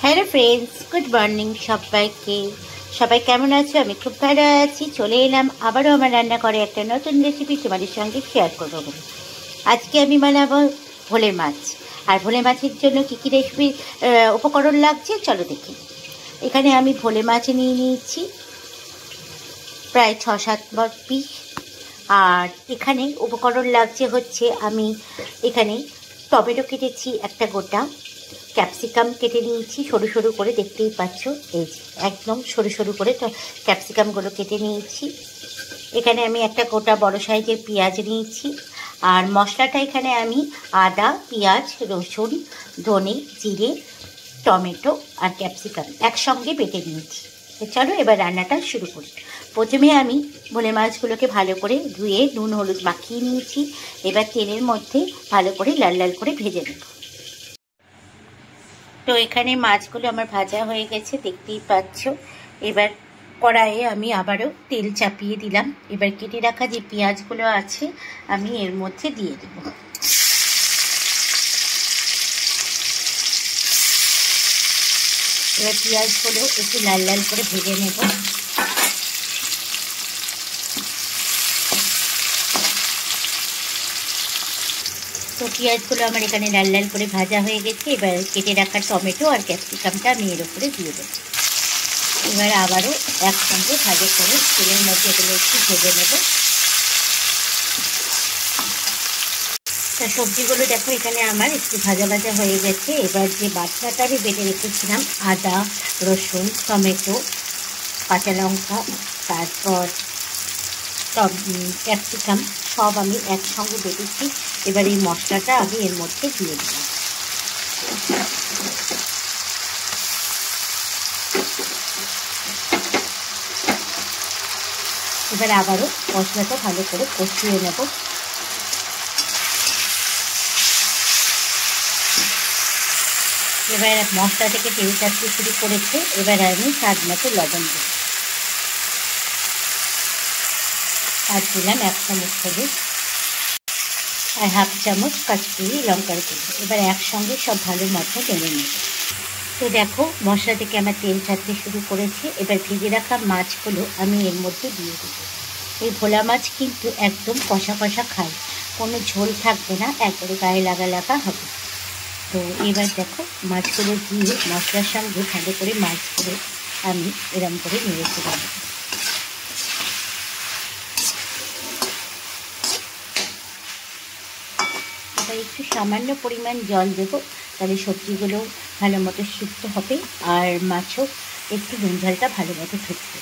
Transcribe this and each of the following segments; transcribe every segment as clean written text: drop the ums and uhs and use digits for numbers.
Hello friends, good morning সবাইকে। সবাই কেমন আছো? আমি খুব ভালো আছি। চলে এলাম আবারও আমার রান্না করে একটা নতুন রেসিপি তোমাদের সঙ্গে শেয়ার করবো বলে। আজকে আমি বানাবো ভোলের মাছ। আর ভোলে মাছের জন্য কী কী রেসিপি উপকরণ লাগছে চলো দেখি। এখানে আমি ভোলে মাছ নিয়ে নিয়েছি প্রায় 6-7 পিস। আর এখানে উপকরণ লাগছে হচ্ছে আমি এখানে টমেটো কেটেছি একটা গোটা, ক্যাপসিকাম কেটে নিয়েছি সরু সরু করে, দেখতেই পাচ্ছ এই যে একদম সরু সরু করে ক্যাপসিকামগুলো কেটে নিয়েছি। এখানে আমি একটা গোটা বড় সাইজের পেঁয়াজ নিয়েছি। আর মশলাটা এখানে আমি আদা, পেঁয়াজ, রসুন, ধনে, জিরে, টমেটো আর ক্যাপসিকাম একসঙ্গে বেটে নিয়েছি। চলো এবার রান্নাটা শুরু করি। প্রথমে আমি ভোলে মাছগুলোকে ভালো করে ধুয়ে নুন হলুদ মাখিয়ে নিয়েছি। এবার তেলের মধ্যে ভালো করে লাল লাল করে ভেজে নেব। তো এখানে মাছগুলো আমার ভাজা হয়ে গেছে, দেখতেই পাচ্ছ। এবার কড়াইয়ে আমি আবারও তেল চাপিয়ে দিলাম। এবার কেটে রাখা যে পেঁয়াজগুলো আছে আমি এর মধ্যে দিয়ে দেব। এবার পেঁয়াজগুলো একটু লাল লাল করে ভেজে নেব। তো পেঁয়াজগুলো আমার এখানে লাল লাল করে ভাজা হয়ে গেছে। এবার কেটে রাখা টমেটো আর ক্যাপসিকামটা আমি এর উপরে দিয়ে দেবো। এবার আবারও একসঙ্গে ভালো করে তেলের মধ্যে এগুলো একটু ভেজে নেব। তা সবজিগুলো দেখো এখানে আমার একটু ভাজা ভাজা হয়ে গেছে। এবার যে বাটনাটা আমি বেটে রেখেছিলাম আদা, রসুন, টমেটো, কাঁচা লঙ্কা, তারপর ক্যাপসিকাম সব আমি একসঙ্গে বেটেছি। এবার এই মশলাটা আমি এর মধ্যে দিয়ে দিলাম। এবার আবারও মশলাটা ভালো করে কষিয়ে নেব। এবার মশলা থেকে তেল ছাড়তে শুরু করেছে। এবার আমি স্বাদ মতো লবণ দেব। আর দিলাম 1 চামচ হলুদ আর 1/2 চামচ কাশ্মীরি লঙ্কার গুঁড়ো। এবার একসঙ্গে সব ভালো মতো টেনে নেব। তো দেখো মশলা থেকে আমার তেল ছাড়তে শুরু করেছে। এবার ভেজে রাখা মাছগুলো আমি এর মধ্যে দিয়ে দেবো। এই ভোলা মাছ কিন্তু একদম কষা কষা খায়, কোনো ঝোল থাকবে না, একবারে গায়ে লাগা লাগা হবে। তো এবার দেখো মাছগুলো দিয়ে মশলার সঙ্গে ভালো করে মাছগুলো আমি এরম করে নেড়ে দেব। এবার একটু সামান্য পরিমাণ জল দেবো, তাহলে সবজিগুলো ভালো মতো সিদ্ধ হবে আর মাছও একটু নুন ঝালটা ভালো মতো ঢুকবে।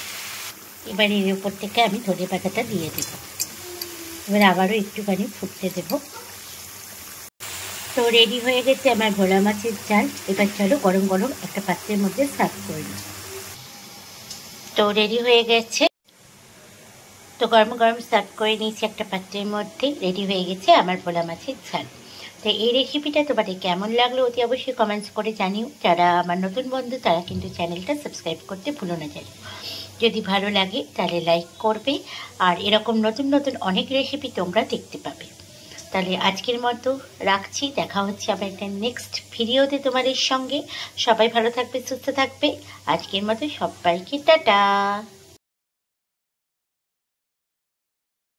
এবার এর উপর থেকে আমি ধনে পাতাটা দিয়ে দেবো। এবার আবারও একটুখানি ফুটতে দেবো। তো রেডি হয়ে গেছে আমার ভোলা মাছের ঝাল। এবার চলো গরম গরম একটা পাত্রের মধ্যে সার্ভ করে নিই। তো রেডি হয়ে গেছে, তো গরম গরম সার্ভ করে নিয়েছি একটা পাত্রের মধ্যে। রেডি হয়ে গেছে আমার ভোলা মাছের ঝাল। তো এই রেসিপিটা তোমাদের কেমন লাগলো অতি অবশ্যই কমেন্টস করে জানিও। যারা আমার নতুন বন্ধু তারা কিন্তু চ্যানেলটা সাবস্ক্রাইব করতে ভুলো না যেন। যদি ভালো লাগে তাহলে লাইক করবে, আর এরকম নতুন নতুন অনেক রেসিপি তোমরা দেখতে পাবে। তাহলে আজকের মতো রাখছি, দেখা হচ্ছে আবার একটা নেক্সট ভিডিওতে তোমাদের সঙ্গে। সবাই ভালো থাকবে, সুস্থ থাকবে। আজকের মতো সবাইকে টাটা।